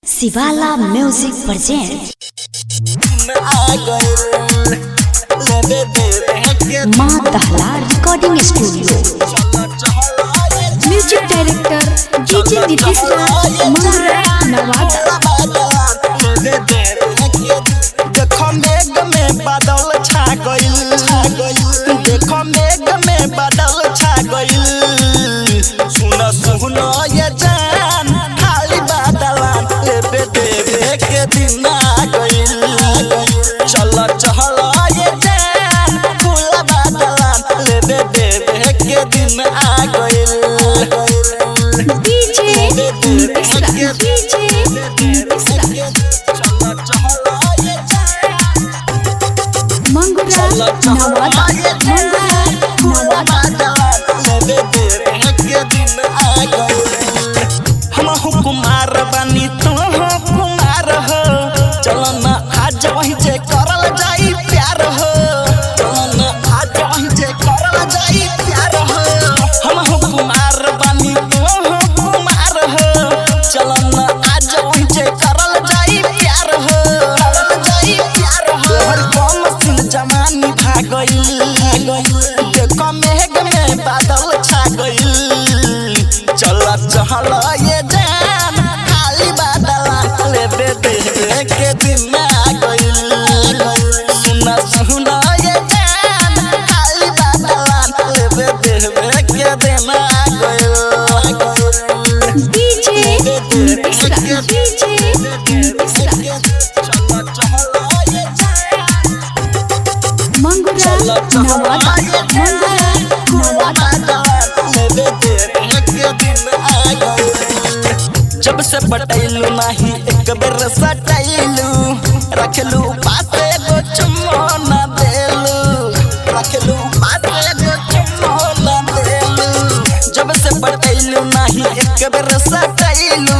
शिवाला music present माँ दहला recording studio. Music director DJ Nitish Raj Mangra Nawada. देखो मेघ में बादल छा गइल, देखो मेघ में बादल छा गइल। सुनो सुनो ये जान खाली बादलान लेबे देवे के दिन आ गइल। चलो चलो ये जान खुला बादलान लेबे देवे के दिन आ गइल। डीजे नीतीश राज, डीजे नीतीश राज मंगरा नवादा, मंगरा नवादा। हम कुमार बनी तो कुमार हो, चलो न आज वही जे करल जाई प्यार हो, चलो न आज वही जे करल जाई प्यार हो। हम कुमार बनी तो कुमार हो, चलो न आज वही जे करल जाई प्यार हो, करल जाई प्यार हो। हर कम सिन जमानी भागइल, देखो मेघ में बादल छा गइल। चला चला ये जान खाली बादल लेबे देवे के दिन आ गइल। सुना सुना ये जान खाली बादल लेबे देवे के दिन आ गइल। डीजे नीतीश राज, डीजे नीतीश राज चला चला ये जान मंगरा नवादा, मंगरा नवादा। जब से पटैलू नाही एक बेर सटैलू, रखलू पासे गो चुम्मा न देलू, रखलू पासे गो चुम्मा न देलू। जब से पटैलू नाही एक बेर सटैलू,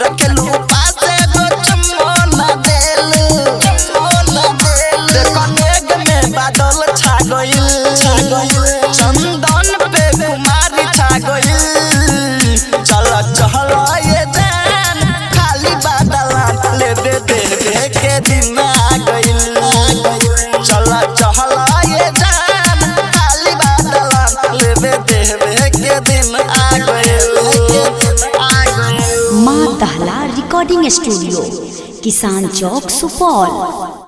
रखलू पासे गो चुम्मा न देलू, चुम्मा न देलू। देखो मेघ में बादल छा गइल, चंदन पे कुमारी छा गइल। चला चला ये जान खाली बादल लेबे देवे के दिन आ गइल। चला चला ये जान खाली बादल लेबे देवे के दिन आ गइल। माँ दहला रिकॉर्डिंग स्टूडियो, किसान चौक, सुपौल।